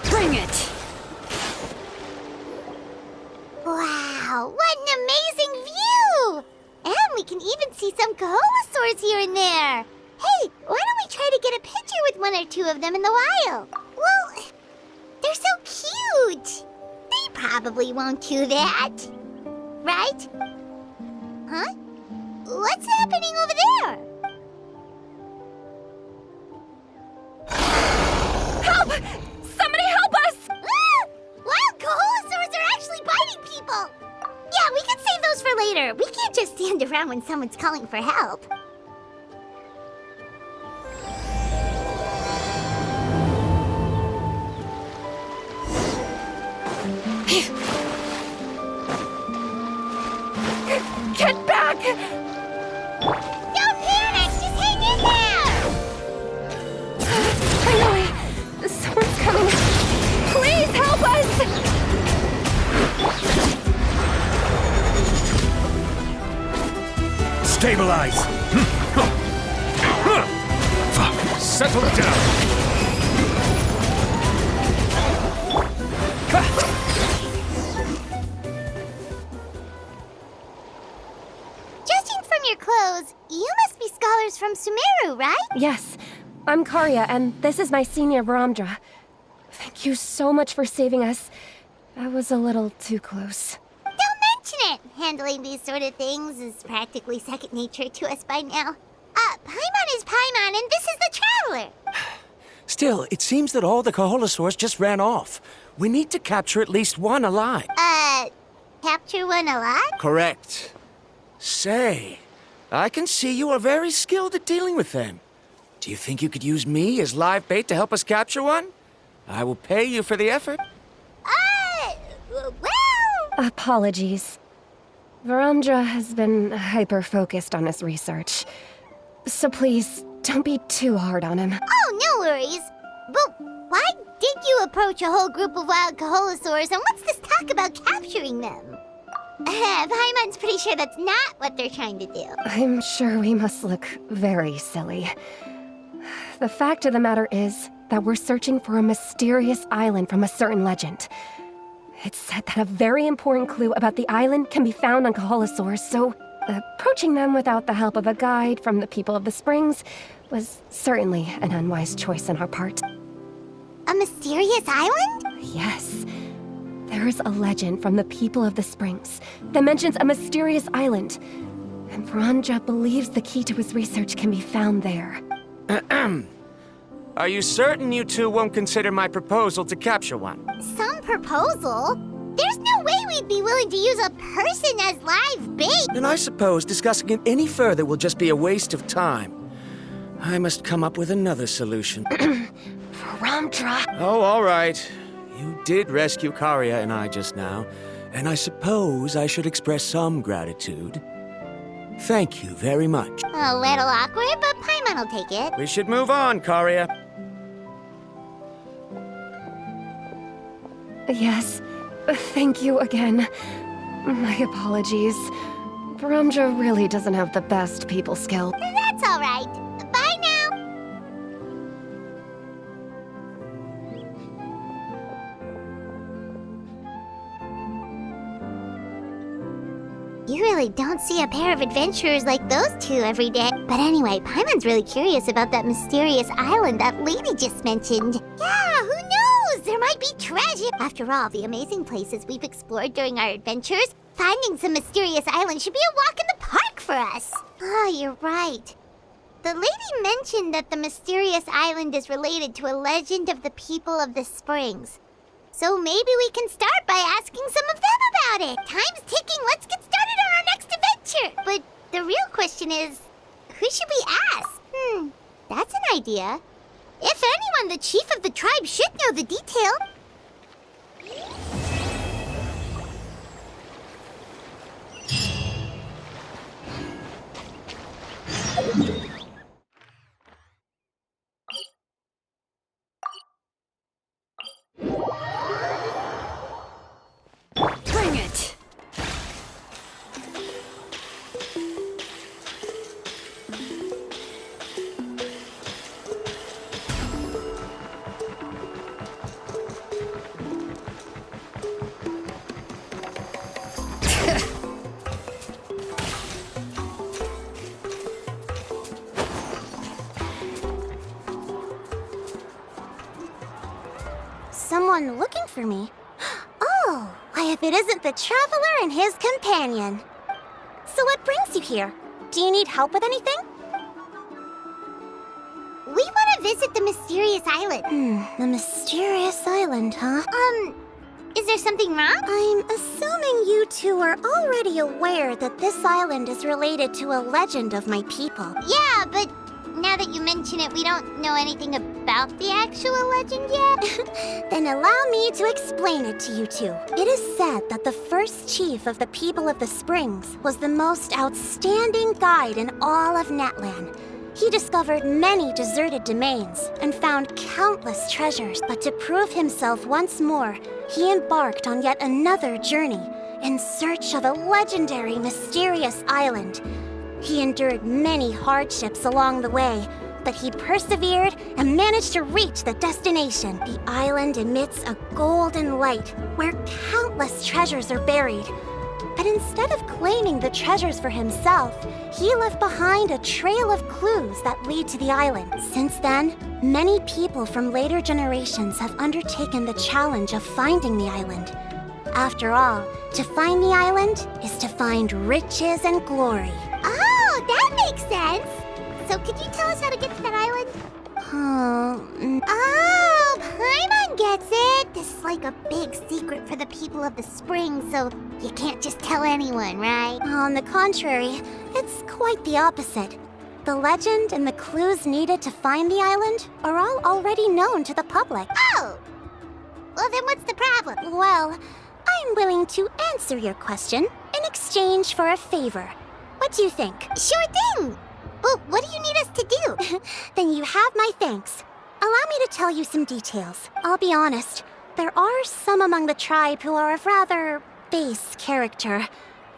Bring it! Wow, what an amazing view! And we can even see some Kaholosaurs here and there. Hey, why don't we try to get a picture with one or two of them in the wild? Well, they're so cute. They probably won't do that. Right? Huh? What's happening over there? Help! Somebody help us! Ah! Wild Kaholosaurs are actually biting people! Yeah, we can save those for later. We can't just stand around when someone's calling for help. Get back! Don't panic! Just hang in there! Finally! Someone's coming! Please help us! Stabilize! Settle down! Judging from your clothes, you must be scholars from Sumeru, right? Yes, I'm Karya, and this is my senior Varamdra. Thank you so much for saving us. That was a little too close. Don't mention it! Handling these sort of things is practically second nature to us by now. Paimon is Paimon, and this is the Traveler! Still, it seems that all the Kaholosaurs just ran off. We need to capture at least one alive. Capture one alive? Correct. Say, I can see you are very skilled at dealing with them. Do you think you could use me as live bait to help us capture one? I will pay you for the effort. Well... Apologies. Varamdra has been hyper-focused on his research. So please, don't be too hard on him. Oh, no worries. But why did you approach a whole group of wild Kaholosaurs, and what's this talk about capturing them? Paimon's pretty sure that's not what they're trying to do. I'm sure we must look very silly. The fact of the matter is that we're searching for a mysterious island from a certain legend. It's said that a very important clue about the island can be found on Kaholosaurs, so approaching them without the help of a guide from the people of the Springs was certainly an unwise choice on our part. A mysterious island? Yes. There is a legend from the people of the Springs that mentions a mysterious island, and Varamdra believes the key to his research can be found there. Are you certain you two won't consider my proposal to capture one? Some proposal? There's no way we'd be willing to use a person as live bait! Then I suppose discussing it any further will just be a waste of time. I must come up with another solution. Varamdra! Oh, all right. You did rescue Karya and I just now, and I suppose I should express some gratitude. Thank you very much. A little awkward, but Paimon will take it. We should move on, Karya. Yes, thank you again. My apologies. Varamdra really doesn't have the best people skill. That's all right. Bye now. You really don't see a pair of adventurers like those two every day. But anyway, Paimon's really curious about that mysterious island that lady just mentioned. Yeah, who knows? There might be treasure. After all, the amazing places we've explored during our adventures, finding some mysterious island should be a walk in the park for us. Oh, you're right. The lady mentioned that the mysterious island is related to a legend of the people of the Springs. So maybe we can start by asking some of them about it. Time's ticking. Let's get started on our next adventure. But the real question is, who should we ask? That's an idea. If anyone, the chief of the tribe should know the detail. Bring it! Someone looking for me? Oh, why if it isn't the traveler and his companion. So what brings you here? Do you need help with anything? We want to visit the mysterious island. The mysterious island, huh? Is there something wrong? I'm assuming you two are already aware that this island is related to a legend of my people. Yeah, but now that you mention it, we don't know anything about the actual legend yet. Then allow me to explain it to you two. It is said that the first chief of the people of the Springs was the most outstanding guide in all of Natlan. He discovered many deserted domains and found countless treasures. But to prove himself once more, he embarked on yet another journey in search of a legendary, mysterious island. He endured many hardships along the way, but he persevered and managed to reach the destination. The island emits a golden light where countless treasures are buried. But instead of claiming the treasures for himself, he left behind a trail of clues that lead to the island. Since then, many people from later generations have undertaken the challenge of finding the island. After all, to find the island is to find riches and glory. Oh, that makes sense! So could you tell us how to get to that island? Oh, Paimon gets it! This is like a big secret for the people of the Spring, so you can't just tell anyone, right? On the contrary, it's quite the opposite. The legend and the clues needed to find the island are all already known to the public. Oh! Well, then what's the problem? Well, I'm willing to answer your question in exchange for a favor. What do you think? Sure thing! Well, what do you need us to do? Then you have my thanks. Allow me to tell you some details. I'll be honest, there are some among the tribe who are of rather base character.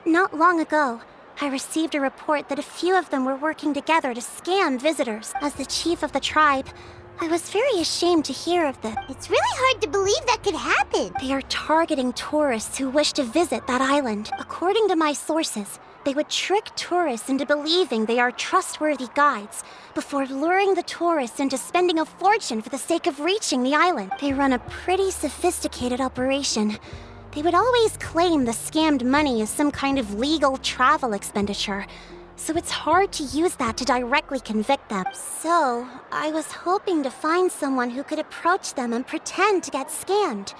Not long ago, I received a report that a few of them were working together to scam visitors. As the chief of the tribe, I was very ashamed to hear of this. It's really hard to believe that could happen. They are targeting tourists who wish to visit that island. According to my sources, they would trick tourists into believing they are trustworthy guides before luring the tourists into spending a fortune for the sake of reaching the island. They run a pretty sophisticated operation. They would always claim the scammed money is some kind of legal travel expenditure, so it's hard to use that to directly convict them. So, I was hoping to find someone who could approach them and pretend to get scammed.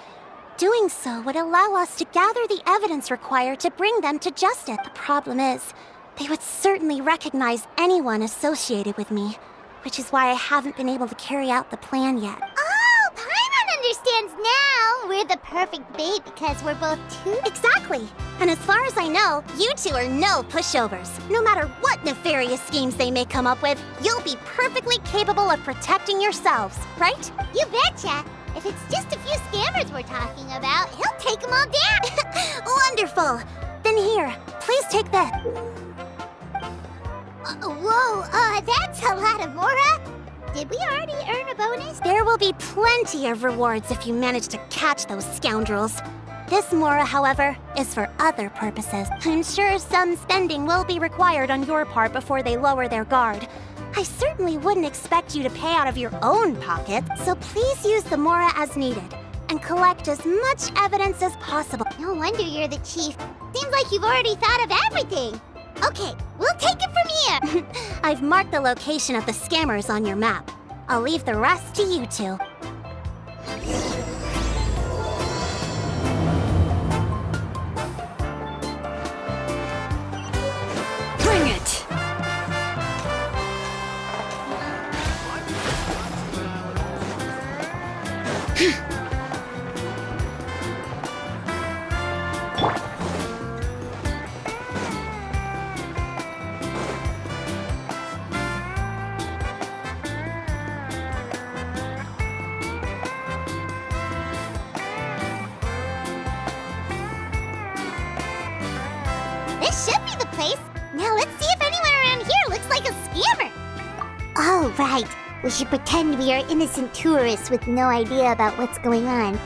Doing so would allow us to gather the evidence required to bring them to justice. The problem is, they would certainly recognize anyone associated with me, which is why I haven't been able to carry out the plan yet. Oh, Paimon understands now! We're the perfect bait because we're both two. Exactly! And as far as I know, you two are no pushovers. No matter what nefarious schemes they may come up with, you'll be perfectly capable of protecting yourselves, right? You betcha! If it's just a few scammers we're talking about, he'll take them all down! Wonderful! Then here, please take that. Whoa, that's a lot of Mora! Did we already earn a bonus? There will be plenty of rewards if you manage to catch those scoundrels. This Mora, however, is for other purposes. I'm sure some spending will be required on your part before they lower their guard. I certainly wouldn't expect you to pay out of your own pocket, so please use the Mora as needed and collect as much evidence as possible. No wonder you're the chief. Seems like you've already thought of everything. Okay, we'll take it from here. I've marked the location of the scammers on your map. I'll leave the rest to you two. Bring it! Oh, right. We should pretend we are innocent tourists with no idea about what's going on.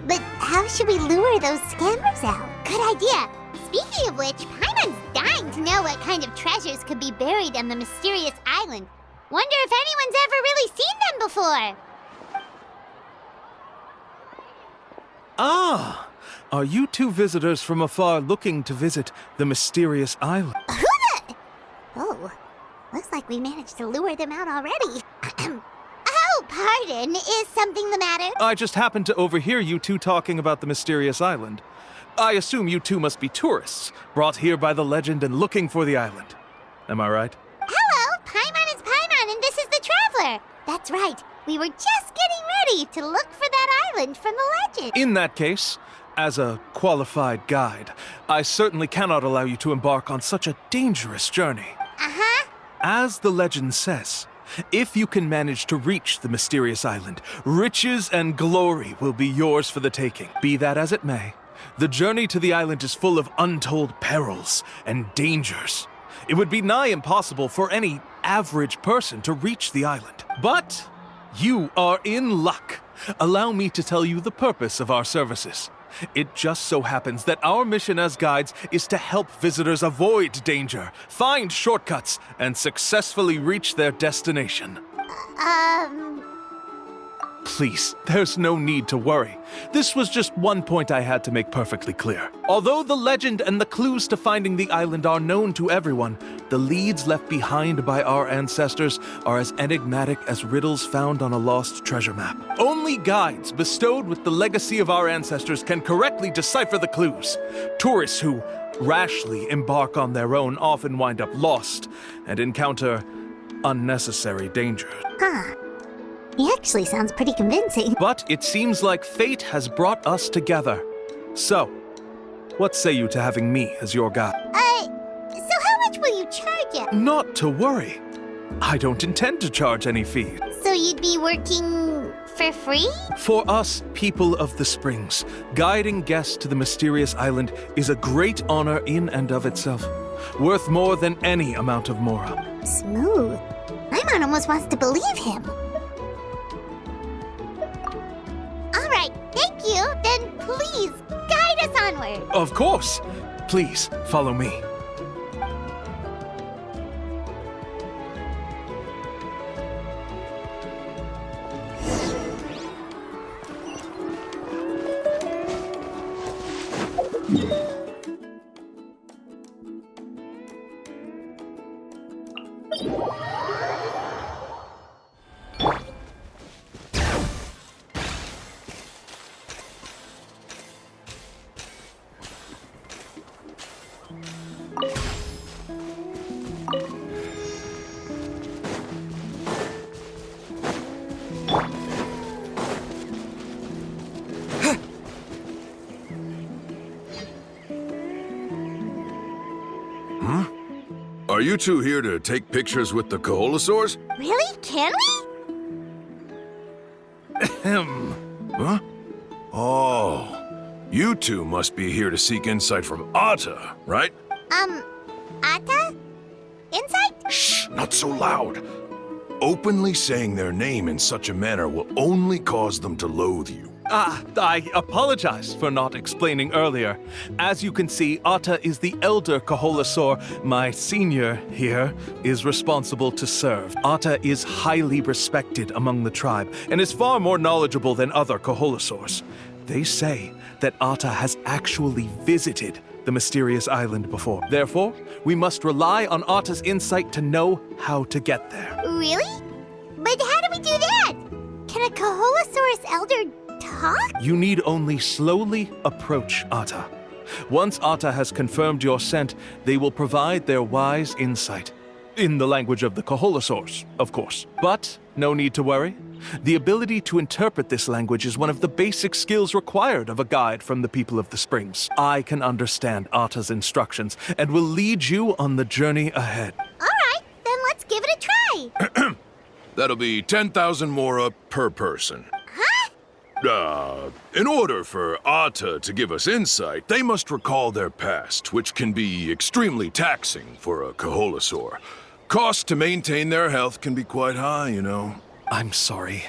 But how should we lure those scammers out? Good idea. Speaking of which, Paimon's dying to know what kind of treasures could be buried on the mysterious island. Wonder if anyone's ever really seen them before. Ah! Are you two visitors from afar looking to visit the mysterious island? Who the... Oh, looks like we managed to lure them out already. Oh, pardon. Is something the matter? I just happened to overhear you two talking about the mysterious island. I assume you two must be tourists, brought here by the legend and looking for the island. Am I right? Hello, Paimon is Paimon, and this is the Traveler. That's right. We were just getting ready to look for that island from the legend. In that case, as a qualified guide, I certainly cannot allow you to embark on such a dangerous journey. Uh-huh. As the legend says, if you can manage to reach the mysterious island, riches and glory will be yours for the taking. Be that as it may, the journey to the island is full of untold perils and dangers. It would be nigh impossible for any average person to reach the island. But you are in luck. Allow me to tell you the purpose of our services. It just so happens that our mission as guides is to help visitors avoid danger, find shortcuts, and successfully reach their destination. Please, there's no need to worry. This was just one point I had to make perfectly clear. Although the legend and the clues to finding the island are known to everyone, the leads left behind by our ancestors are as enigmatic as riddles found on a lost treasure map. Only guides bestowed with the legacy of our ancestors can correctly decipher the clues. Tourists who rashly embark on their own often wind up lost and encounter unnecessary danger. Huh. He actually sounds pretty convincing. But it seems like fate has brought us together. So, what say you to having me as your guide? So how much will you charge him? Not to worry. I don't intend to charge any fee. So you'd be working for free? For us, people of the Springs, guiding guests to the mysterious island is a great honor in and of itself, worth more than any amount of mora. Smooth. Paimon almost wants to believe him. All right, thank you. Then please, guide us onward. Of course. Please, follow me. Are you two here to take pictures with the Koholosaurs? Really? Can we? Huh? Oh, you two must be here to seek insight from Atta, right? Atta? Insight? Shh, not so loud. Openly saying their name in such a manner will only cause them to loathe you. I apologize for not explaining earlier. As you can see, Atta is the elder Koholosaur. My senior here is responsible to serve. Atta is highly respected among the tribe and is far more knowledgeable than other Koholosaurs. They say that Atta has actually visited the mysterious island before. Therefore, we must rely on Atta's insight to know how to get there. Really? But how do we do that? Can a Koholosaurus elder talk? You need only slowly approach Atta. Once Atta has confirmed your scent, they will provide their wise insight. In the language of the Koholosaurs, of course. But no need to worry. The ability to interpret this language is one of the basic skills required of a guide from the people of the Springs. I can understand Atta's instructions and will lead you on the journey ahead. All right, then let's give it a try. That'll be 10,000 mora per person. In order for Atta to give us insight, they must recall their past, which can be extremely taxing for a Koholosaur. Costs to maintain their health can be quite high, you know. I'm sorry.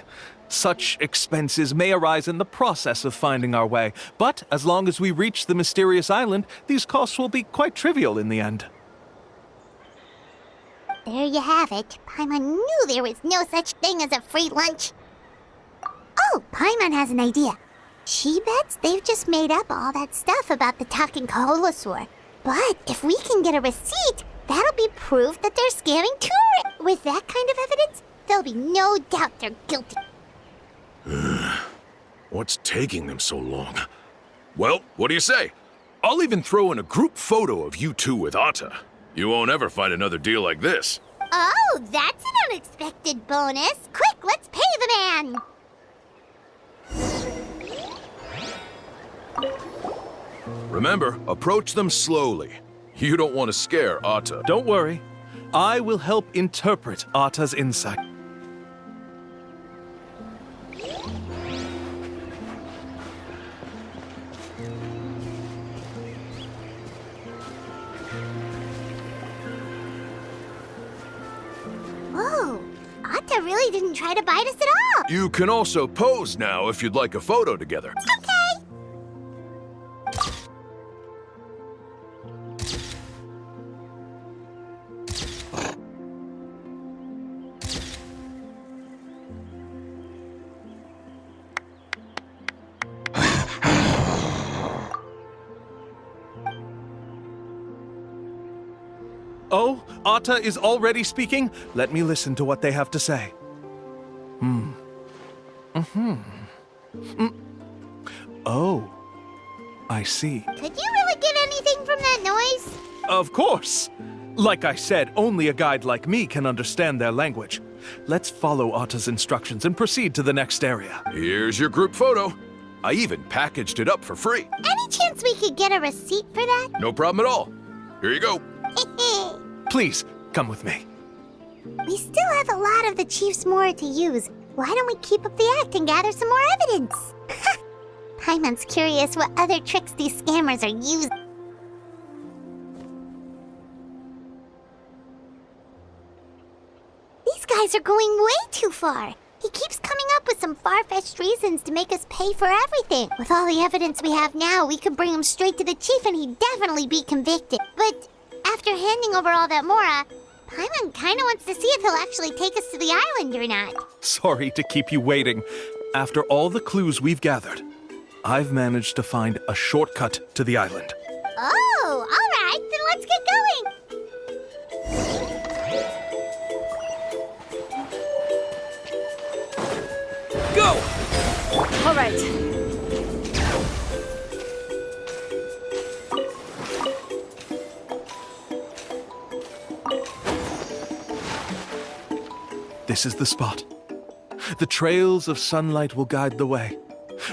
Such expenses may arise in the process of finding our way, but as long as we reach the mysterious island, these costs will be quite trivial in the end. There you have it. Paimon knew there was no such thing as a free lunch. Oh, Paimon has an idea. She bets they've just made up all that stuff about the talking Kaholosaur. But if we can get a receipt, that'll be proof that they're scamming tourists. With that kind of evidence, there'll be no doubt they're guilty. What's taking them so long? Well, what do you say? I'll even throw in a group photo of you two with Atta. You won't ever find another deal like this. Oh, that's an unexpected bonus. Quick, let's pay the man. Remember, approach them slowly. You don't want to scare Atta. Don't worry. I will help interpret Atta's insight. Whoa, Atta really didn't try to bite us at all. You can also pose now if you'd like a photo together. Okay. Oh, Atta is already speaking? Let me listen to what they have to say. Oh, I see. Could you really get anything from that noise? Of course! Like I said, only a guide like me can understand their language. Let's follow Atta's instructions and proceed to the next area. Here's your group photo. I even packaged it up for free. Any chance we could get a receipt for that? No problem at all. Here you go. Please, come with me. We still have a lot of the chief's more to use. Why don't we keep up the act and gather some more evidence? Paimon's curious what other tricks these scammers are using. These guys are going way too far. He keeps coming up with some far-fetched reasons to make us pay for everything. With all the evidence we have now, we could bring him straight to the chief and he'd definitely be convicted. But after handing over all that Mora, Paimon kinda wants to see if he'll actually take us to the island or not. Sorry to keep you waiting. After all the clues we've gathered, I've managed to find a shortcut to the island. Oh, alright, then let's get going. Go! All right. This is the spot. The trails of sunlight will guide the way.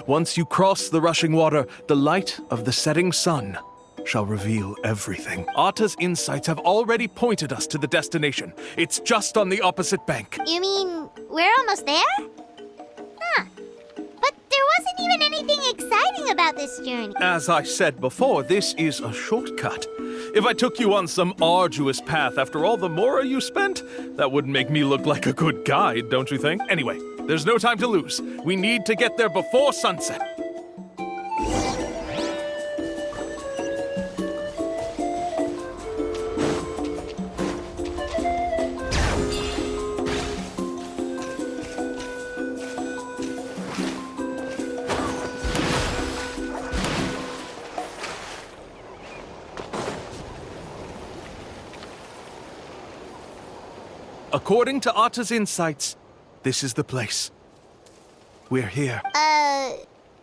Once you cross the rushing water, the light of the setting sun shall reveal everything. Atta's insights have already pointed us to the destination. It's just on the opposite bank. You mean we're almost there? Huh. But there wasn't even anything exciting about this journey. As I said before, this is a shortcut. If I took you on some arduous path after all the Mora you spent, that wouldn't make me look like a good guide, don't you think? Anyway, there's no time to lose. We need to get there before sunset. According to Atta's insights, this is the place. We're here.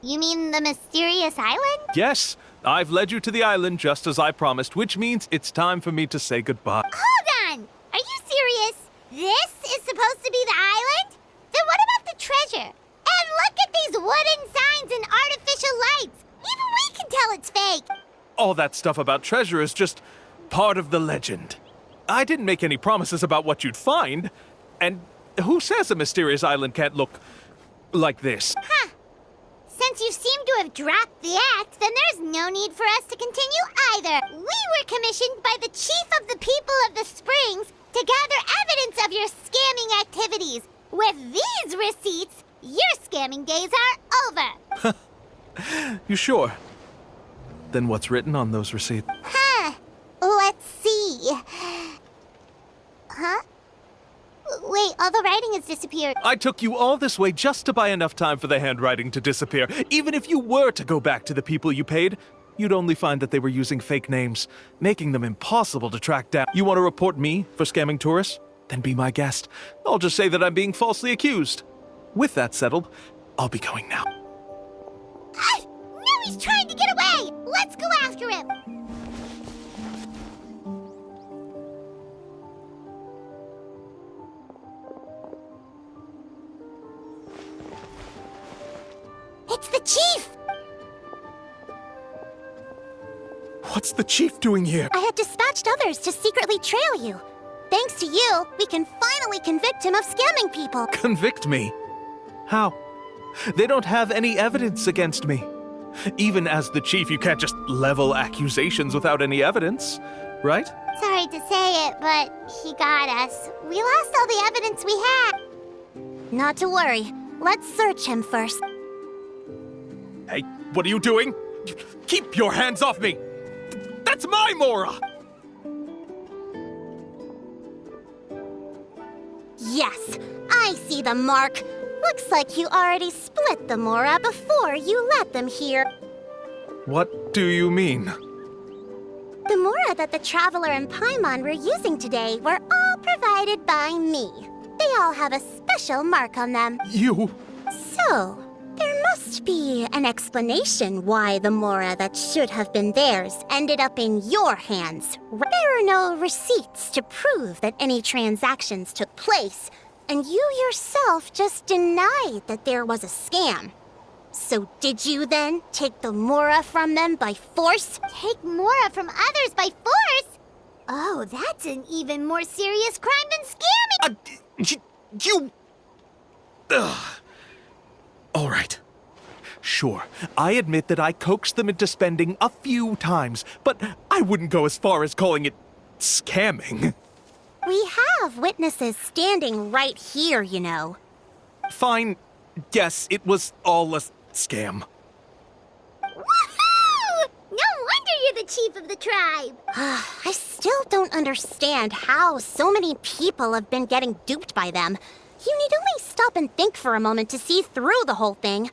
You mean the mysterious island? Yes, I've led you to the island just as I promised, which means it's time for me to say goodbye. Hold on! Are you serious? This is supposed to be the island? Then what about the treasure? And look at these wooden signs and artificial lights! Even we can tell it's fake! All that stuff about treasure is just part of the legend. I didn't make any promises about what you'd find. And who says a mysterious island can't look like this? Huh. Since you seem to have dropped the act, then there's no need for us to continue either. We were commissioned by the chief of the people of the Springs to gather evidence of your scamming activities. With these receipts, your scamming days are over. You sure? Then what's written on those receipts? Huh. Let's see. Huh? Wait, all the writing has disappeared. I took you all this way just to buy enough time for the handwriting to disappear. Even if you were to go back to the people you paid, you'd only find that they were using fake names, making them impossible to track down. You want to report me for scamming tourists? Then be my guest. I'll just say that I'm being falsely accused. With that settled, I'll be going now. Now he's trying to get away! Let's go after him! It's the chief! What's the chief doing here? I had dispatched others to secretly trail you. Thanks to you, we can finally convict him of scamming people. Convict me? How? They don't have any evidence against me. Even as the chief, you can't just level accusations without any evidence, right? Sorry to say it, but he got us. We lost all the evidence we had. Not to worry. Let's search him first. Hey, what are you doing? Keep your hands off me! That's my Mora! Yes, I see the mark. Looks like you already split the Mora before you let them here. What do you mean? The Mora that the Traveler and Paimon were using today were all provided by me. They all have a special mark on them. You... So, there must be an explanation why the Mora that should have been theirs ended up in your hands. There are no receipts to prove that any transactions took place, and you yourself just denied that there was a scam. So did you then take the Mora from them by force? Take Mora from others by force? Oh, that's an even more serious crime than scamming! You... Ugh. All right. Sure, I admit that I coaxed them into spending a few times, but I wouldn't go as far as calling it scamming. We have witnesses standing right here, you know. Fine. Yes, it was all a scam. Woohoo! No wonder you're the chief of the tribe! I still don't understand how so many people have been getting duped by them. You need only stop and think for a moment to see through the whole thing.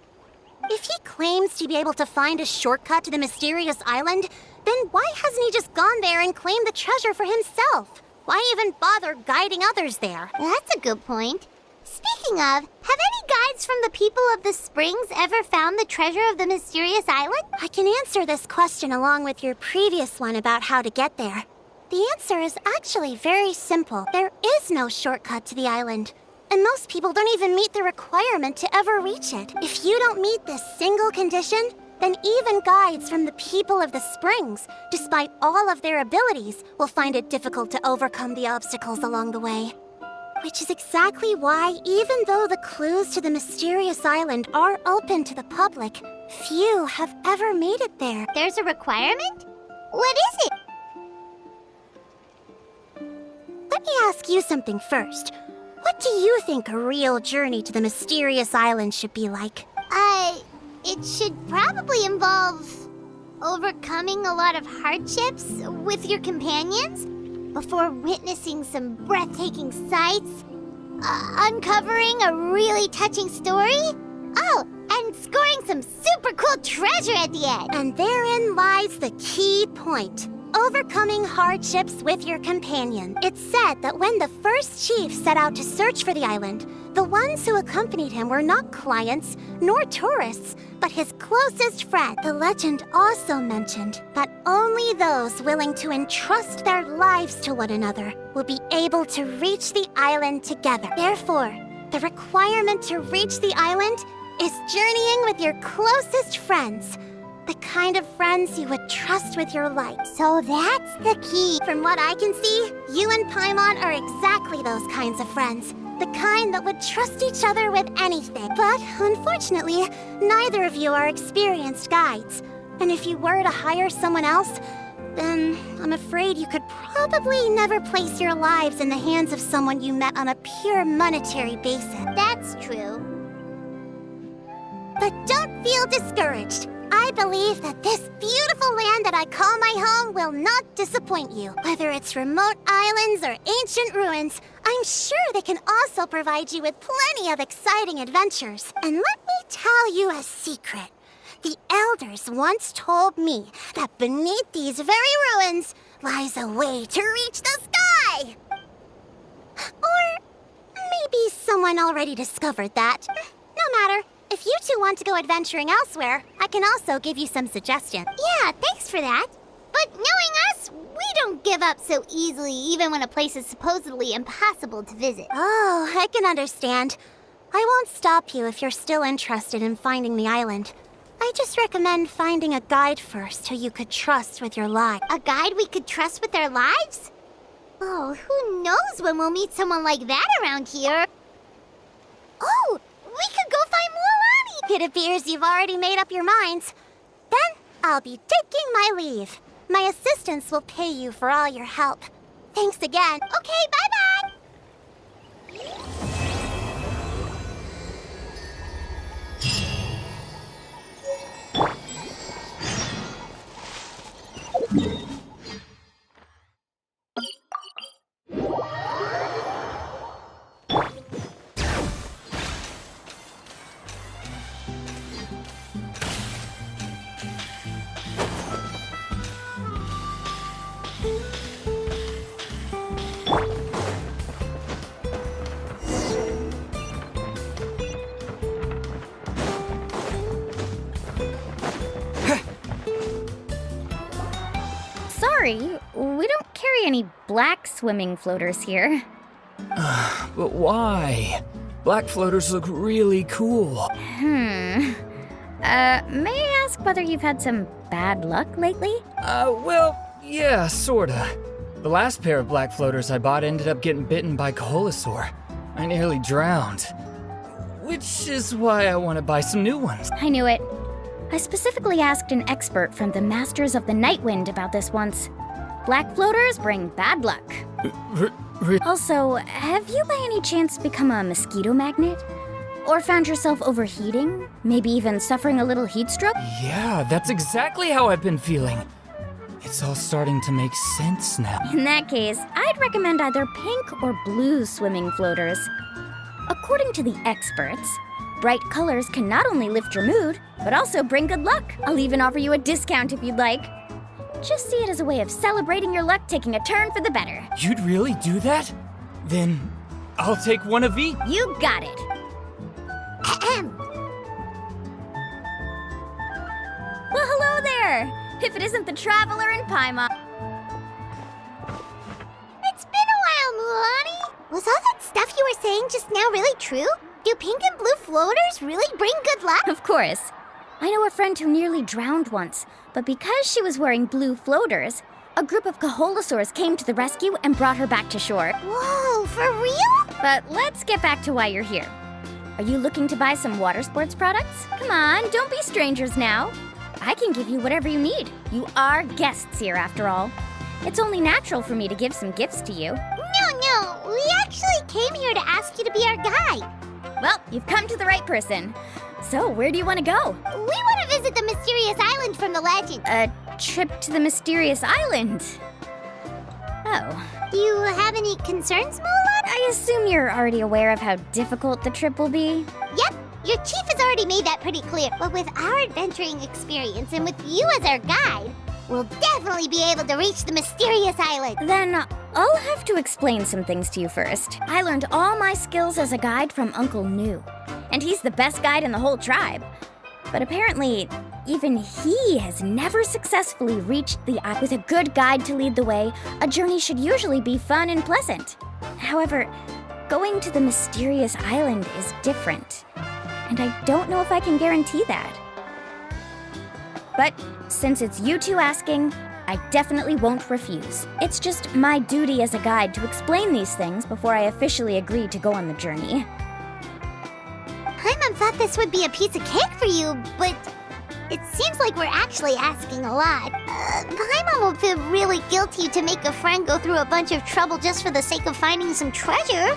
If he claims to be able to find a shortcut to the mysterious island, then why hasn't he just gone there and claimed the treasure for himself? Why even bother guiding others there? That's a good point. Speaking of, have any guides from the people of the Springs ever found the treasure of the mysterious island? I can answer this question along with your previous one about how to get there. The answer is actually very simple. There is no shortcut to the island. And most people don't even meet the requirement to ever reach it. If you don't meet this single condition, then even guides from the people of the Springs, despite all of their abilities, will find it difficult to overcome the obstacles along the way. Which is exactly why, even though the clues to the mysterious island are open to the public, few have ever made it there. There's a requirement? What is it? Let me ask you something first. What do you think a real journey to the mysterious island should be like? It should probably involve overcoming a lot of hardships with your companions before witnessing some breathtaking sights, uncovering a really touching story. Oh, and scoring some super cool treasure at the end. And therein lies the key point. Overcoming hardships with your companion. It's said that when the first chief set out to search for the island, the ones who accompanied him were not clients nor tourists, but his closest friend. The legend also mentioned that only those willing to entrust their lives to one another will be able to reach the island together. Therefore, the requirement to reach the island is journeying with your closest friends. The kind of friends you would trust with your life. So that's the key. From what I can see, you and Paimon are exactly those kinds of friends. The kind that would trust each other with anything. But unfortunately, neither of you are experienced guides. And if you were to hire someone else, then I'm afraid you could probably probably never place your lives in the hands of someone you met on a pure monetary basis. That's true. But don't feel discouraged. I believe that this beautiful land that I call my home will not disappoint you. Whether it's remote islands or ancient ruins, I'm sure they can also provide you with plenty of exciting adventures. And let me tell you a secret. The elders once told me that beneath these very ruins lies a way to reach the sky. Or maybe someone already discovered that. No matter. If you two want to go adventuring elsewhere, I can also give you some suggestions. Yeah, thanks for that. But knowing us, we don't give up so easily even when a place is supposedly impossible to visit. Oh, I can understand. I won't stop you if you're still interested in finding the island. I just recommend finding a guide first who you could trust with your life. A guide we could trust with our lives? Oh, who knows when we'll meet someone like that around here? Oh, we could go find Mualani! It appears you've already made up your minds. Then I'll be taking my leave. My assistants will pay you for all your help. Thanks again. Okay, bye-bye! Sorry, we don't carry any black swimming floaters here. But why? Black floaters look really cool. May I ask whether you've had some bad luck lately? Well, yeah, sorta. The last pair of black floaters I bought ended up getting bitten by Koholosaur. I nearly drowned. Which is why I want to buy some new ones. I knew it. I specifically asked an expert from the Masters of the Nightwind about this once. Black floaters bring bad luck. Also, have you by any chance become a mosquito magnet? Or found yourself overheating? Maybe even suffering a little heat stroke? Yeah, that's exactly how I've been feeling. It's all starting to make sense now. In that case, I'd recommend either pink or blue swimming floaters. According to the experts, bright colors can not only lift your mood, but also bring good luck. I'll even offer you a discount if you'd like. Just see it as a way of celebrating your luck taking a turn for the better. You'd really do that? Then I'll take one of each. You got it. Well, hello there! If it isn't the traveler in Paimon. It's been a while, Mualani. Was all that stuff you were saying just now really true? Do pink and blue floaters really bring good luck? Of course. I know a friend who nearly drowned once, but because she was wearing blue floaters, a group of Koholosaurs came to the rescue and brought her back to shore. Whoa, for real? But let's get back to why you're here. Are you looking to buy some water sports products? Come on, don't be strangers now. I can give you whatever you need. You are guests here, after all. It's only natural for me to give some gifts to you. No, we actually came here to ask you to be our guide. Well, you've come to the right person. So, where do you want to go? We want to visit the mysterious island from the legend. A trip to the mysterious island? Oh. Do you have any concerns, Mulan? I assume you're already aware of how difficult the trip will be? Yep, your chief has already made that pretty clear. But with our adventuring experience and with you as our guide, we'll definitely be able to reach the mysterious island. Then I'll have to explain some things to you first. I learned all my skills as a guide from Uncle New, and he's the best guide in the whole tribe. But apparently, even he has never successfully reached the island. With a good guide to lead the way, a journey should usually be fun and pleasant. However, going to the mysterious island is different, and I don't know if I can guarantee that. But since it's you two asking, I definitely won't refuse. It's just my duty as a guide to explain these things before I officially agree to go on the journey. Paimon thought this would be a piece of cake for you, but It seems like we're actually asking a lot. Paimon will feel really guilty to make a friend go through a bunch of trouble just for the sake of finding some treasure.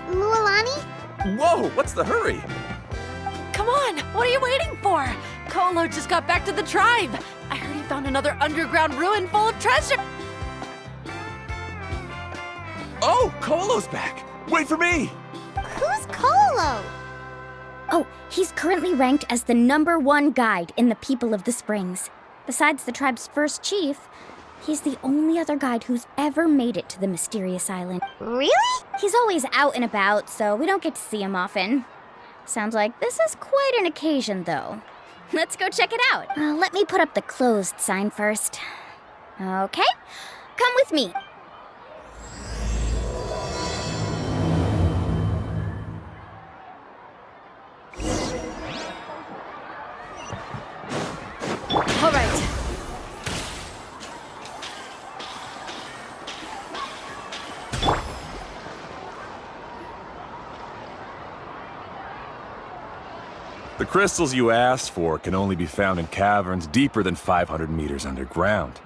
Mualani? Whoa, what's the hurry? Come on, what are you waiting for? Kolo just got back to the tribe. I heard he found another underground ruin full of treasure. Oh, Kolo's back. Wait for me. Who's Kolo? Oh, he's currently ranked as the #1 guide in the People of the Springs. Besides the tribe's first chief, he's the only other guide who's ever made it to the mysterious island. Really? He's always out and about, so we don't get to see him often. Sounds like this is quite an occasion, though. Let's go check it out. Let me put up the closed sign first. Okay, come with me. All right. The crystals you asked for can only be found in caverns deeper than 500 meters underground.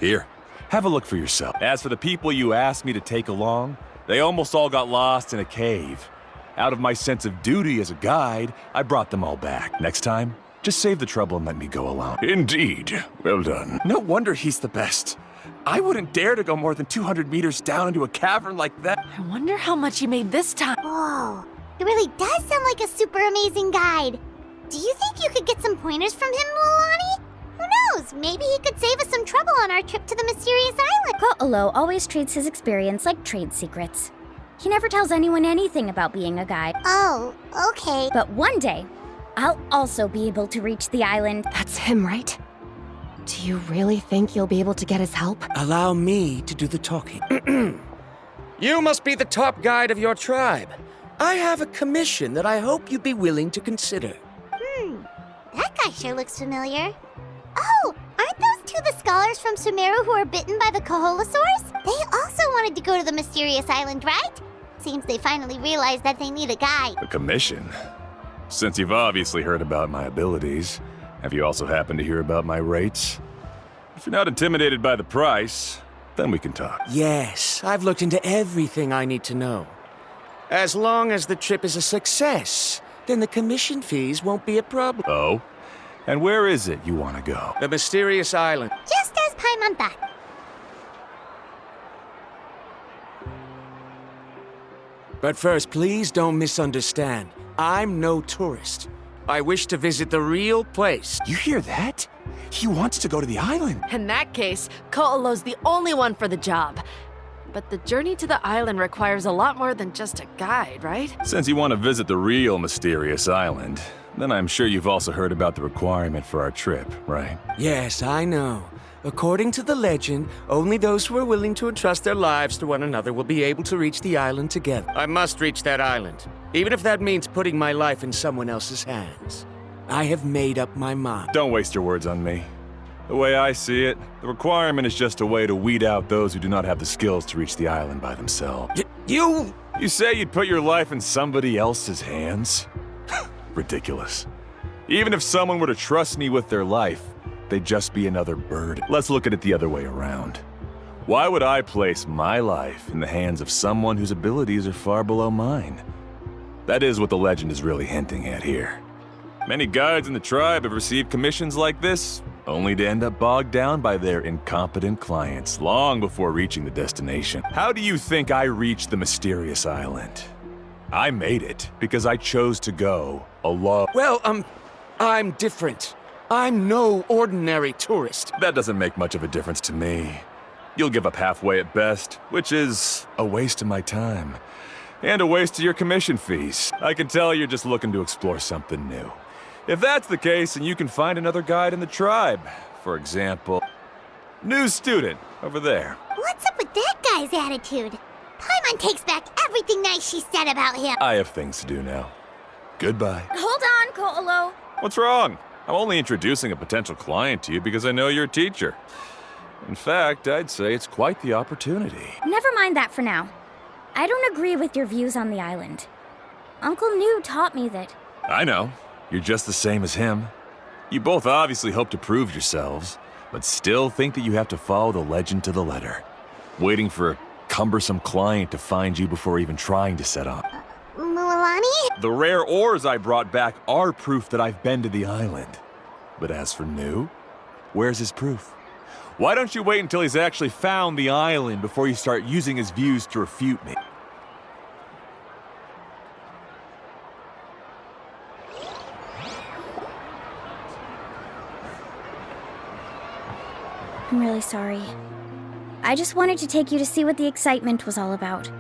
Here, have a look for yourself. As for the people you asked me to take along, they almost all got lost in a cave. Out of my sense of duty as a guide, I brought them all back. Next time, just save the trouble and let me go alone. Indeed. Well done. No wonder he's the best. I wouldn't dare to go more than 200 meters down into a cavern like that. I wonder how much he made this time. Whoa. He really does sound like a super amazing guide. Do you think you could get some pointers from him, Mualani? Who knows? Maybe he could save us some trouble on our trip to the mysterious island. Ko'olo always treats his experience like trade secrets. He never tells anyone anything about being a guide. Oh, okay. But one day, I'll also be able to reach the island. That's him, right? Do you really think you'll be able to get his help? Allow me to do the talking. You must be the top guide of your tribe. I have a commission that I hope you'd be willing to consider. That guy sure looks familiar. Oh, aren't those two the scholars from Sumeru who were bitten by the Koholosaurs? They also wanted to go to the mysterious island, right? Seems they finally realized that they need a guide. A commission? Since you've obviously heard about my abilities, have you also happened to hear about my rates? If you're not intimidated by the price, then we can talk. Yes, I've looked into everything I need to know. As long as the trip is a success, then the commission fees won't be a problem. Oh? And where is it you want to go? The mysterious island. Just as Paimon thought. But first, please don't misunderstand. I'm no tourist. I wish to visit the real place. You hear that? He wants to go to the island. In that case, Ko'olo's the only one for the job. But the journey to the island requires a lot more than just a guide, right? Since you want to visit the real mysterious island, then I'm sure you've also heard about the requirement for our trip, right? Yes, I know. According to the legend, only those who are willing to entrust their lives to one another will be able to reach the island together. I must reach that island, even if that means putting my life in someone else's hands. I have made up my mind. Don't waste your words on me. The way I see it, the requirement is just a way to weed out those who do not have the skills to reach the island by themselves. You say you'd put your life in somebody else's hands? Ridiculous. Even if someone were to trust me with their life, they'd just be another burden. Let's look at it the other way around. Why would I place my life in the hands of someone whose abilities are far below mine? That is what the legend is really hinting at here. Many guides in the tribe have received commissions like this, only to end up bogged down by their incompetent clients long before reaching the destination. How do you think I reached the mysterious island? I made it because I chose to go alone. Well, I'm different. I'm no ordinary tourist. That doesn't make much of a difference to me. You'll give up halfway at best, which is a waste of my time. And a waste of your commission fees. I can tell you're just looking to explore something new. If that's the case, then you can find another guide in the tribe. For example, new student over there. What's up with that guy's attitude? Paimon takes back everything nice she said about him. I have things to do now. Goodbye. Hold on, Ko'olo. What's wrong? I'm only introducing a potential client to you because I know you're a teacher. In fact, I'd say it's quite the opportunity. Never mind that for now. I don't agree with your views on the island. Uncle New taught me that. I know. You're just the same as him. You both obviously hope to prove yourselves, but still think that you have to follow the legend to the letter. Waiting for a cumbersome client to find you before even trying to set off. Mualani? The rare ores I brought back are proof that I've been to the island. But as for New, where's his proof? Why don't you wait until he's actually found the island before you start using his views to refute me? I'm really sorry. I just wanted to take you to see what the excitement was all about.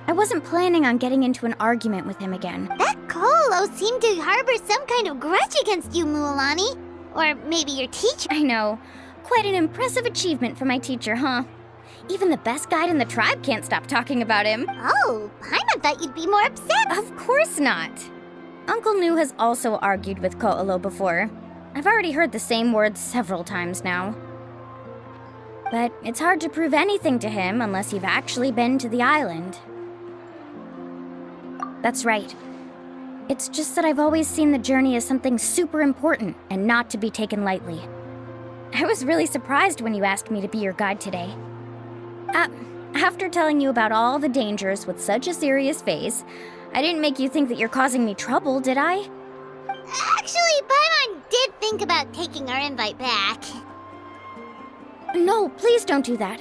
I wasn't planning on getting into an argument with him again. That Colo seemed to harbor some kind of grudge against you, Mualani. Or maybe your teacher. I know. Quite an impressive achievement for my teacher, huh? Even the best guide in the tribe can't stop talking about him. Oh, Paimon thought you'd be more upset. Of course not. Uncle Nu has also argued with Ko'olo before. I've already heard the same words several times now. But it's hard to prove anything to him unless you've actually been to the island. That's right. It's just that I've always seen the journey as something super important and not to be taken lightly. I was really surprised when you asked me to be your guide today. After telling you about all the dangers with such a serious face, I didn't make you think that you're causing me trouble, did I? Actually, Paimon did think about taking our invite back. No, please don't do that.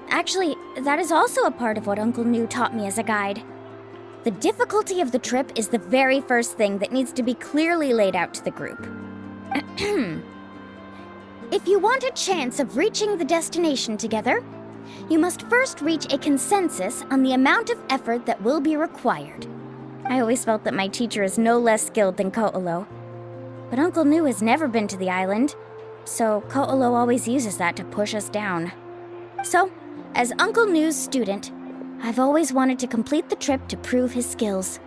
Actually, that is also a part of what Uncle Nu taught me as a guide. The difficulty of the trip is the very first thing that needs to be clearly laid out to the group. If you want a chance of reaching the destination together, you must first reach a consensus on the amount of effort that will be required. I always felt that my teacher is no less skilled than Ko'olo. But Uncle Nu has never been to the island, so Ko'olo always uses that to push us down. So, as Uncle Nu's student, I've always wanted to complete the trip to prove his skills.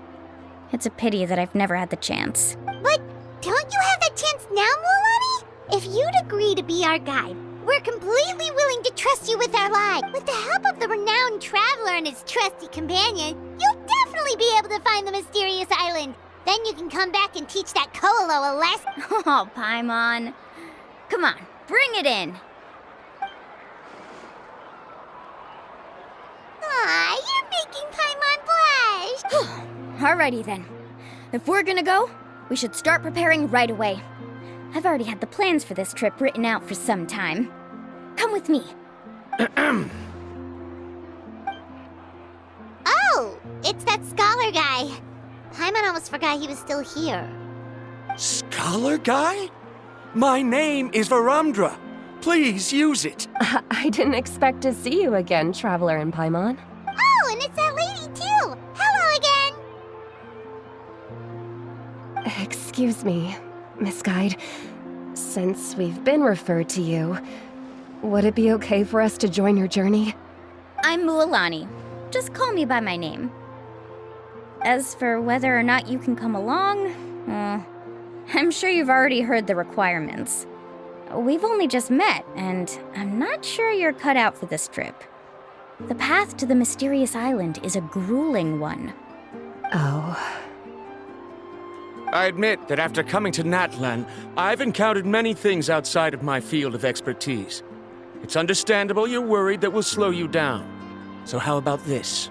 It's a pity that I've never had the chance. But don't you have that chance now, Mualani? If you'd agree to be our guide, we're completely willing to trust you with our lives. With the help of the renowned traveler and his trusty companion, you'll definitely be able to find the mysterious island. Then you can come back and teach that Ko'olo a lesson. Oh, Paimon. Come on, bring it in. Aw, you're making Paimon blush. Alrighty then. If we're gonna go, we should start preparing right away. I've already had the plans for this trip written out for some time. Come with me. Oh, it's that scholar guy. Paimon almost forgot he was still here. Scholar guy? My name is Varumdra. Please use it. I didn't expect to see you again, Traveler and Paimon. Oh, and it's that lady too. Hello again. Excuse me, Miss Guide. Since we've been referred to you, would it be okay for us to join your journey? I'm Mualani. Just call me by my name. As for whether or not you can come along, I'm sure you've already heard the requirements. We've only just met, and I'm not sure you're cut out for this trip. The path to the mysterious island is a grueling one. Oh. I admit that after coming to Natlan, I've encountered many things outside of my field of expertise. It's understandable you're worried that we'll slow you down. So how about this?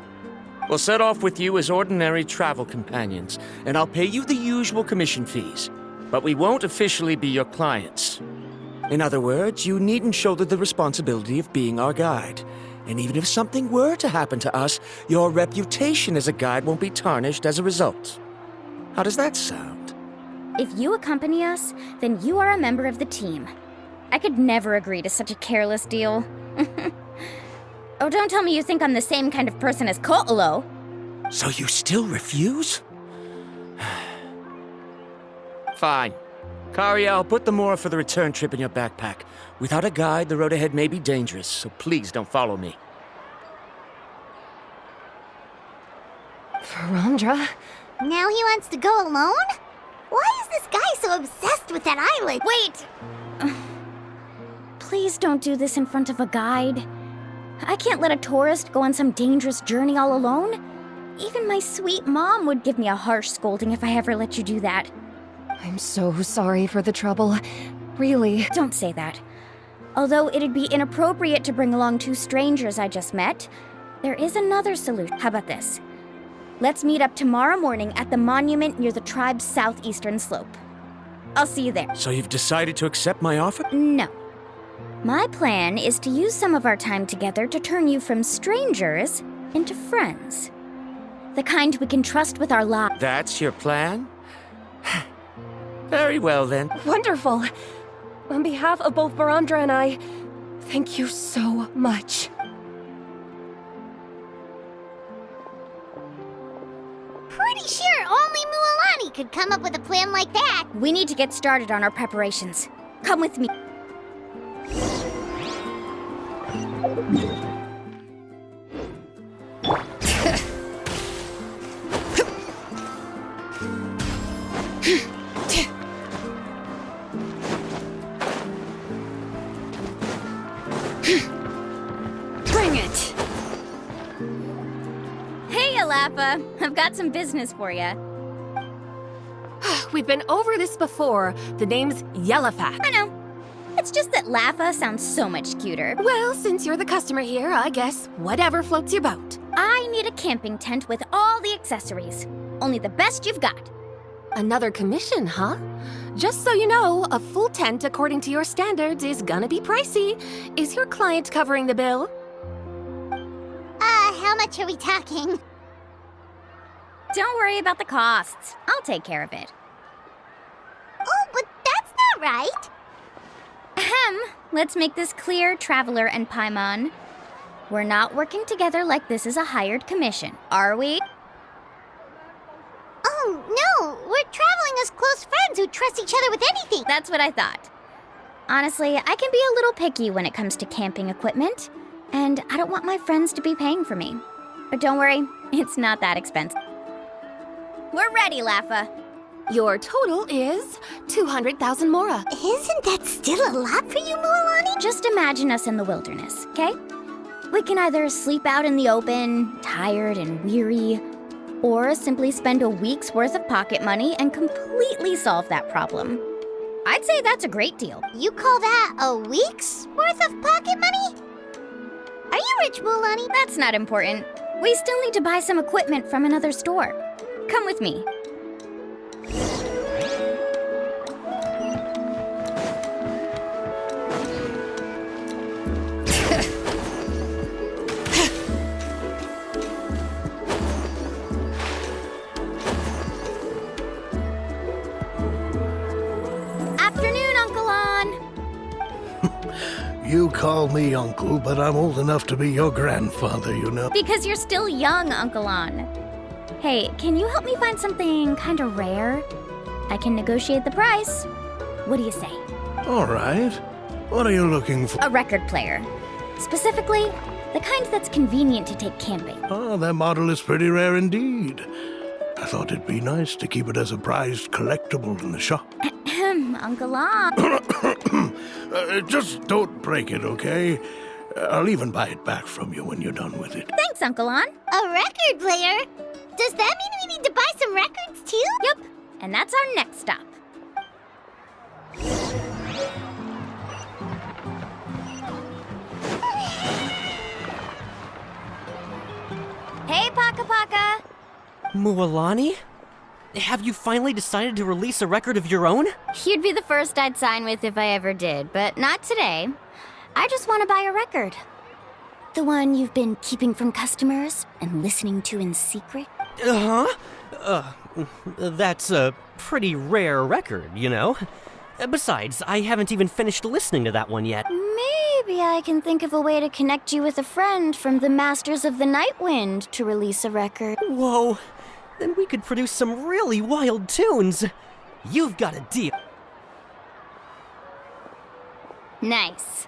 We'll set off with you as ordinary travel companions, and I'll pay you the usual commission fees. But we won't officially be your clients. In other words, you needn't shoulder the responsibility of being our guide. And even if something were to happen to us, your reputation as a guide won't be tarnished as a result. How does that sound? If you accompany us, then you are a member of the team. I could never agree to such a careless deal. Oh, don't tell me you think I'm the same kind of person as Ko'olo. So you still refuse? Fine. Kariel, put the more for the return trip in your backpack. Without a guide, the road ahead may be dangerous, so please don't follow me. Varumdra? Now he wants to go alone? Why is this guy so obsessed with that island? Wait! Please don't do this in front of a guide. I can't let a tourist go on some dangerous journey all alone. Even my sweet mom would give me a harsh scolding if I ever let you do that. I'm so sorry for the trouble. Really. Don't say that. Although it'd be inappropriate to bring along two strangers I just met, there is another solution. How about this? Let's meet up tomorrow morning at the monument near the tribe's southeastern slope. I'll see you there. So you've decided to accept my offer? No. My plan is to use some of our time together to turn you from strangers into friends. The kind we can trust with our lives. That's your plan? Very well, then. Wonderful. On behalf of both Barandra and I, thank you so much. Pretty sure only Mualani could come up with a plan like that. We need to get started on our preparations. Come with me. Bring it! Hey, Alapha. I've got some business for you. We've been over this before. The name's Yellowfat. I know. It's just that Lafa sounds so much cuter. Well, since you're the customer here, I guess whatever floats your boat. I need a camping tent with all the accessories. Only the best you've got. Another commission, huh? Just so you know, a full tent according to your standards is gonna be pricey. Is your client covering the bill? How much are we talking? Don't worry about the costs. I'll take care of it. Oh, but that's not right. Ahem. Let's make this clear, Traveler and Paimon. We're not working together like this is a hired commission, are we? Oh, no. We're traveling as close friends who trust each other with anything. That's what I thought. Honestly, I can be a little picky when it comes to camping equipment, and I don't want my friends to be paying for me. But don't worry, it's not that expensive. We're ready, Lafa. Your total is 200,000 mora. Isn't that still a lot for you, Mualani? Just imagine us in the wilderness, okay? We can either sleep out in the open, tired and weary, or simply spend a week's worth of pocket money and completely solve that problem. I'd say that's a great deal. You call that a week's worth of pocket money? Are you rich, Mualani? That's not important. We still need to buy some equipment from another store. Come with me. You call me uncle, but I'm old enough to be your grandfather, you know. Because you're still young, Uncle On. Hey, can you help me find something kind of rare? I can negotiate the price. What do you say? All right. What are you looking for? A record player. Specifically, the kind that's convenient to take camping. Oh, that model is pretty rare indeed. I thought it'd be nice to keep it as a prized collectible in the shop. Uncle On. Just don't break it, okay? I'll even buy it back from you when you're done with it. Thanks, Uncle On. A record player? Does that mean we need to buy some records too? Yep, and that's our next stop. Hey, Paka Paka! Mualani? Have you finally decided to release a record of your own? You'd be the first I'd sign with if I ever did, but not today. I just want to buy a record. The one you've been keeping from customers and listening to in secret? That's a pretty rare record, you know? Besides, I haven't even finished listening to that one yet. Maybe I can think of a way to connect you with a friend from the Masters of the Night Wind to release a record. Whoa, then we could produce some really wild tunes. You've got a deal. Nice.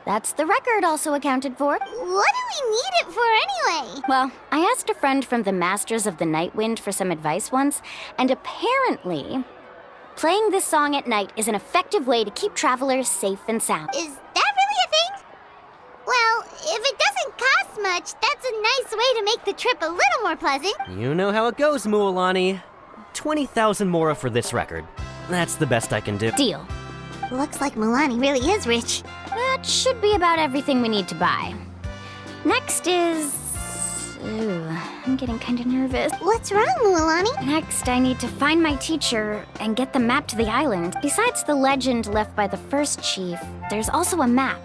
That's the record also accounted for. What do we need it for anyway? Well, I asked a friend from the Masters of the Night Wind for some advice once, and apparently, playing this song at night is an effective way to keep travelers safe and sound. Is that really a thing? Well, if it doesn't cost much, that's a nice way to make the trip a little more pleasant. You know how it goes, Mualani. 20,000 mora for this record. That's the best I can do. Deal. Looks like Milani really is rich. That should be about everything we need to buy. Next is... Ooh, I'm getting kinda nervous. What's wrong, Milani? Next, I need to find my teacher and get the map to the island. Besides the legend left by the first chief, there's also a map.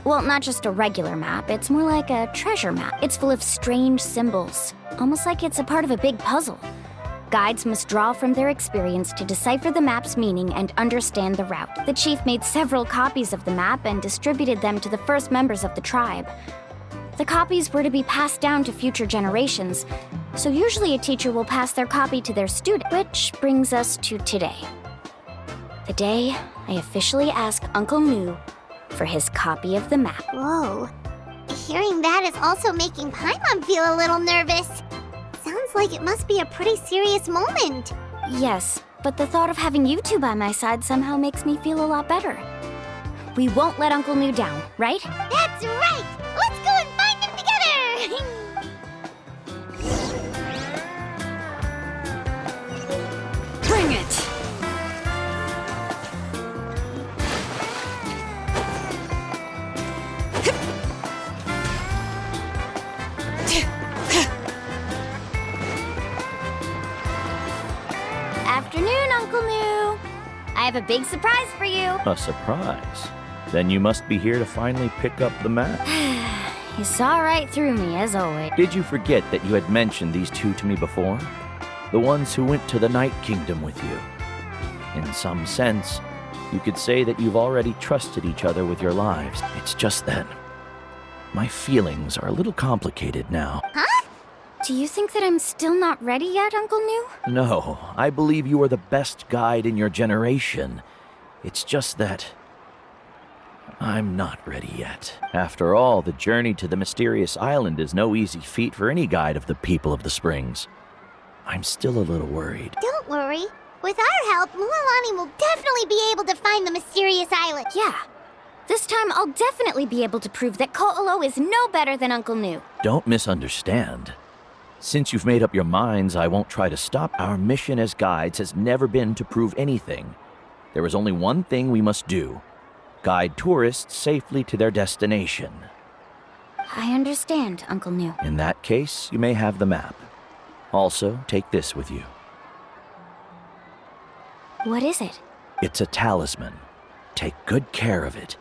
Well, not just a regular map, it's more like a treasure map. It's full of strange symbols, almost like it's a part of a big puzzle. Guides must draw from their experience to decipher the map's meaning and understand the route. The chief made several copies of the map and distributed them to the first members of the tribe. The copies were to be passed down to future generations, so usually a teacher will pass their copy to their student, which brings us to today. The day I officially ask Uncle Nu for his copy of the map. Whoa. Hearing that is also making Paimon feel a little nervous. Sounds like it must be a pretty serious moment. Yes, but the thought of having you two by my side somehow makes me feel a lot better. We won't let Uncle Nu down, right? That's right! Let's go and find him together! Bring it! Afternoon, Uncle Nu. I have a big surprise for you. A surprise? Then you must be here to finally pick up the map. You saw right through me, as always. Did you forget that you had mentioned these two to me before? The ones who went to the Night Kingdom with you. In some sense, you could say that you've already trusted each other with your lives. It's just that my feelings are a little complicated now. Huh? Do you think that I'm still not ready yet, Uncle Nu? No, I believe you are the best guide in your generation. It's just that I'm not ready yet. After all, the journey to the mysterious island is no easy feat for any guide of the people of the Springs. I'm still a little worried. Don't worry. With our help, Mualani will definitely be able to find the mysterious island. Yeah. This time, I'll definitely be able to prove that Ko'olo is no better than Uncle Nu. Don't misunderstand. Since you've made up your minds, I won't try to stop. Our mission as guides has never been to prove anything. There is only one thing we must do. Guide tourists safely to their destination. I understand, Uncle Nu. In that case, you may have the map. Also, take this with you. What is it? It's a talisman. Take good care of it.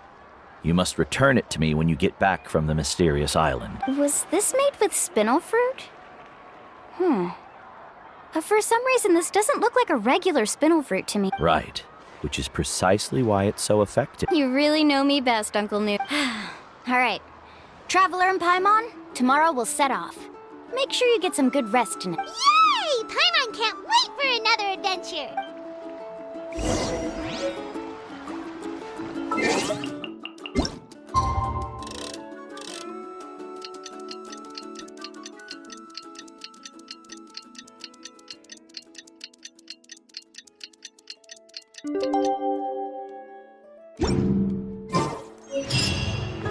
You must return it to me when you get back from the mysterious island. Was this made with spinel fruit? For some reason, this doesn't look like a regular spinel fruit to me. Right, which is precisely why it's so effective. You really know me best, Uncle Nu. All right. Traveler and Paimon, tomorrow we'll set off. Make sure you get some good rest tonight. Yay! Paimon can't wait for another adventure!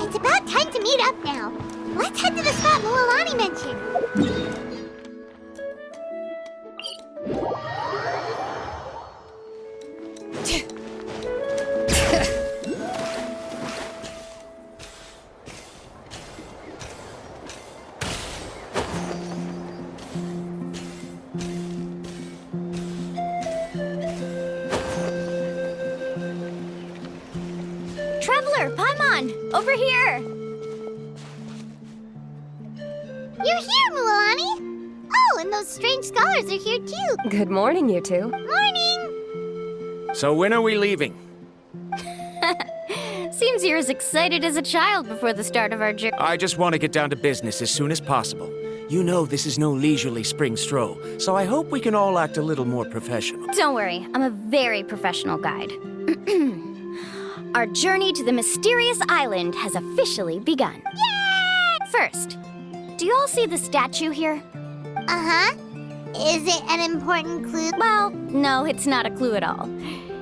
It's about time to meet up now. Let's head to the spot Mualani mentioned. Traveler, Paimon, over here. You're here, Mualani! Oh, and those strange scholars are here too. Good morning, you two. Morning! So when are we leaving? Seems you're as excited as a child before the start of our journey. I just want to get down to business as soon as possible. You know this is no leisurely spring stroll, so I hope we can all act a little more professional. Don't worry, I'm a very professional guide. Our journey to the mysterious island has officially begun. Yay! First, do you all see the statue here? Uh-huh. Is it an important clue? Well, no, it's not a clue at all.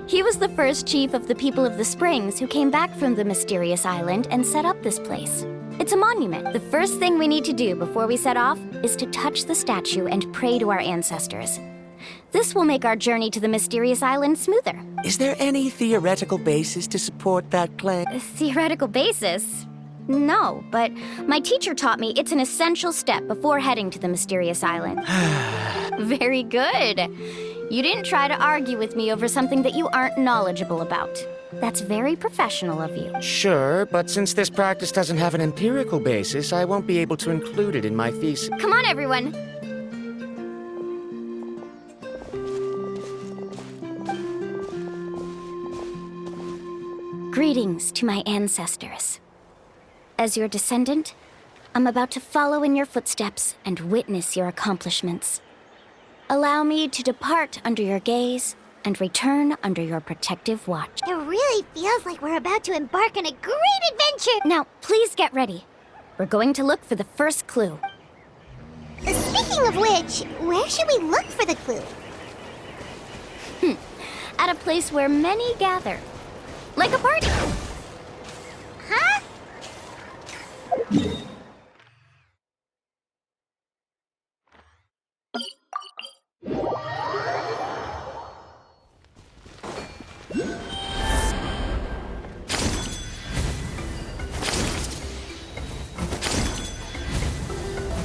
He was the first chief of the people of the Springs who came back from the mysterious island and set up this place. It's a monument. The first thing we need to do before we set off is to touch the statue and pray to our ancestors. This will make our journey to the mysterious island smoother. Is there any theoretical basis to support that claim? A theoretical basis? No, but my teacher taught me it's an essential step before heading to the mysterious island. Very good. You didn't try to argue with me over something that you aren't knowledgeable about. That's very professional of you. Sure, but since this practice doesn't have an empirical basis, I won't be able to include it in my thesis. Come on, everyone. Greetings to my ancestors. As your descendant, I'm about to follow in your footsteps and witness your accomplishments. Allow me to depart under your gaze and return under your protective watch. It really feels like we're about to embark on a great adventure! Now, please get ready. We're going to look for the first clue. Speaking of which, where should we look for the clue? At a place where many gather. Like a party. Huh?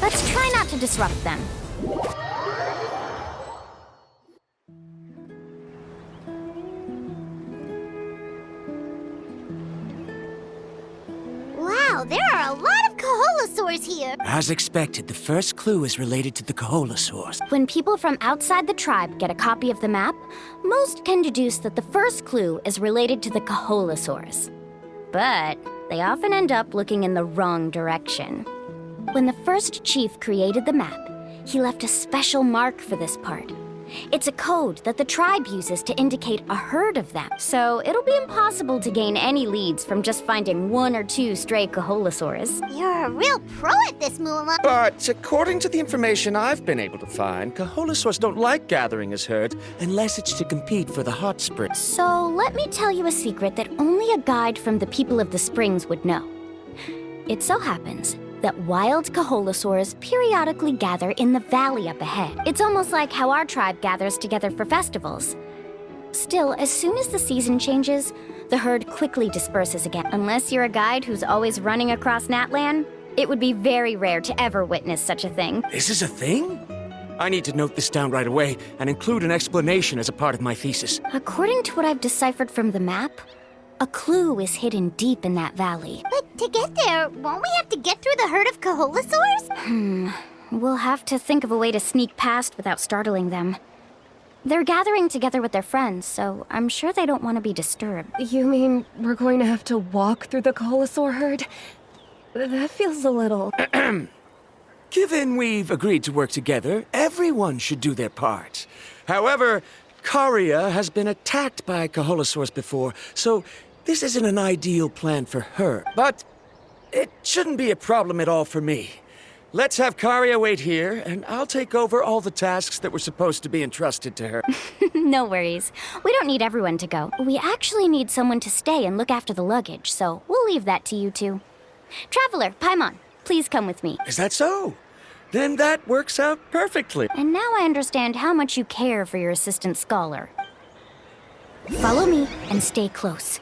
Let's try not to disrupt them. Wow, there are a lot of Kaholosaurs here! As expected, the first clue is related to the Kaholosaurs. When people from outside the tribe get a copy of the map, most can deduce that the first clue is related to the Kaholosaurs. But they often end up looking in the wrong direction. When the first chief created the map, he left a special mark for this part. It's a code that the tribe uses to indicate a herd of them, so it'll be impossible to gain any leads from just finding one or two stray Kaholosaurs. You're a real pro at this, Mooma. But according to the information I've been able to find, Kaholosaurs don't like gathering as herds unless it's to compete for the hot spring. So let me tell you a secret that only a guide from the people of the springs would know. It so happens that wild Kaholosaurs periodically gather in the valley up ahead. It's almost like how our tribe gathers together for festivals. Still, as soon as the season changes, the herd quickly disperses again. Unless you're a guide who's always running across Natlan, it would be very rare to ever witness such a thing. This is a thing? I need to note this down right away and include an explanation as a part of my thesis. According to what I've deciphered from the map, a clue is hidden deep in that valley. But to get there, won't we have to get through the herd of Kaholosaurs? We'll have to think of a way to sneak past without startling them. They're gathering together with their friends, so I'm sure they don't want to be disturbed. You mean we're going to have to walk through the Kaholosaur herd? That feels a little... Given we've agreed to work together, everyone should do their part. However, Karia has been attacked by Kaholosaurs before, so this isn't an ideal plan for her. But it shouldn't be a problem at all for me. Let's have Karia wait here, and I'll take over all the tasks that were supposed to be entrusted to her. No worries. We don't need everyone to go. We actually need someone to stay and look after the luggage, so we'll leave that to you two. Traveler, Paimon, please come with me. Is that so? Then that works out perfectly. And now I understand how much you care for your assistant scholar. Follow me and stay close.